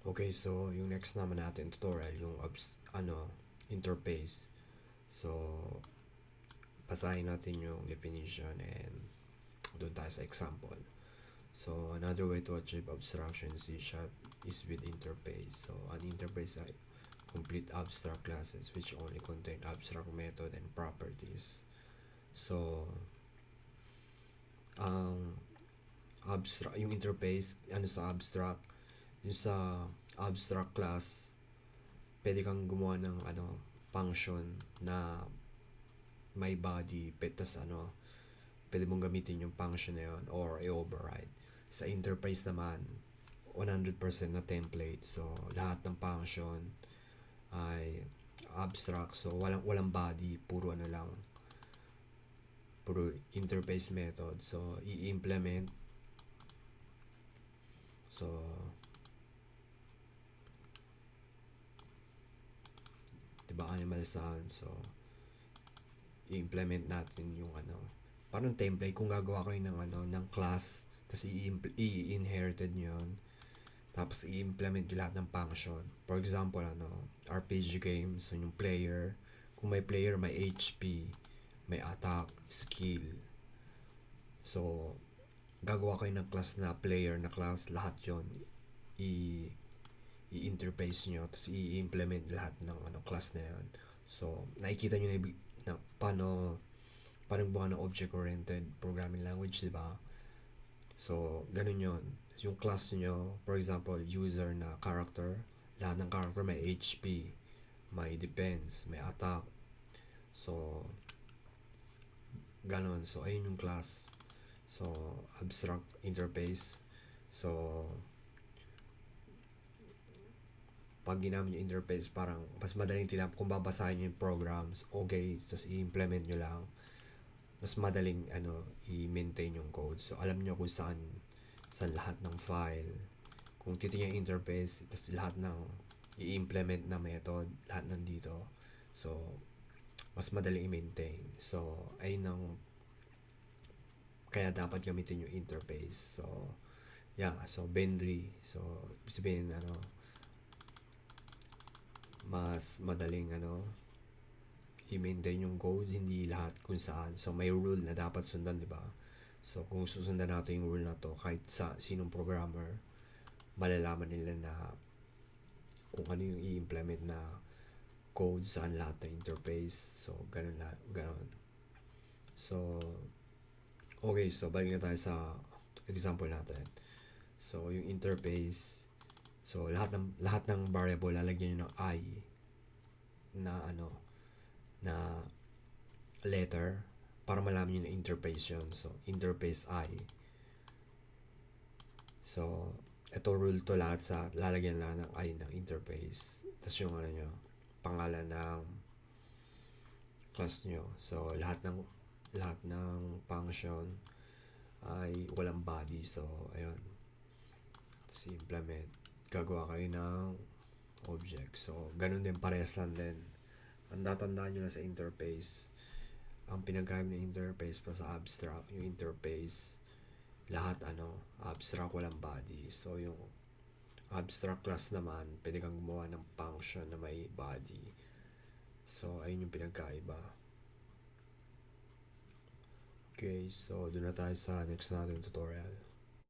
Okay, so yung next naman natin tutorial, yung interface. So, basahin natin yung definition and doon tayo sa example. So, another way to achieve abstraction in C# is with interface. So, an interface ay complete abstract classes which only contain abstract method and properties. So, ang abstract, yung interface, sa abstract, yung sa abstract class, pwede kang gumawa ng function na may body, tas pwede mong gamitin yung function na yun or i-override. Sa interface naman, 100% na template. So, lahat ng function ay abstract. So, walang body, puro puro interface method. So, i-implement. So, diba animal sound? So, i-implement natin yung parang template kung gagawa kayo ng class, tapos i-inherited nyo yun, tapos i-implement yung lahat ng function. For example, RPG game, so yung player, kung may player, may HP, may attack, skill. So, gagawa kayo ng class na player na class, lahat yon i-interface nyo, tapos i-implement lahat ng class na yon. So, nakikita nyo na paano gumawa ng object-oriented programming language, di ba? So, ganun yon. Yung class nyo, for example, user na character, lahat ng character may HP, may defense, may attack. So, ganun. So, ayun yung class. So, abstract interface. So, pag ginamit yung interface, parang mas madaling kung babasahin nyo yung programs, okay, tapos i-implement nyo lang, mas madaling i-maintain yung code. So, alam nyo kung saan lahat ng file, kung titingnan yung interface, tapos lahat ng i-implement na method, lahat nandito. So, mas madaling i-maintain. So, ayun ang kaya dapat gamitin yung interface. So, yeah. So, binary. So, sabihin, mas madaling i-maintain yung code, hindi lahat kung saan. So, may rule na dapat sundan, di ba? So, kung susundan natin yung rule na to, kahit sa sinong programmer, malalaman nila na kung ano yung i-implement na code saan lahat ng interface. So, ganun. So, okay. So, balik na tayo sa example natin. So, yung interface, so, lahat ng variable, lalagyan nyo ng I na na letter para malaman nyo na interface yun. So, interface I. So, ito rule to lahat sa lalagyan lang ng I ng interface. Tapos yung nyo, pangalan ng class nyo. So, lahat ng function ay walang body. So, ayun. Tapos implement. Gagawa kayo ng object. So, ganun din, parehas lang din. Ang tatandaan nyo na sa interface, ang pinagkaiba ng interface pa sa abstract, yung interface, lahat abstract, walang body. So, yung abstract class naman, pwede kang gumawa ng function na may body. So, ayun yung pinagkaiba. Okay, so doon na tayo sa next natin tutorial.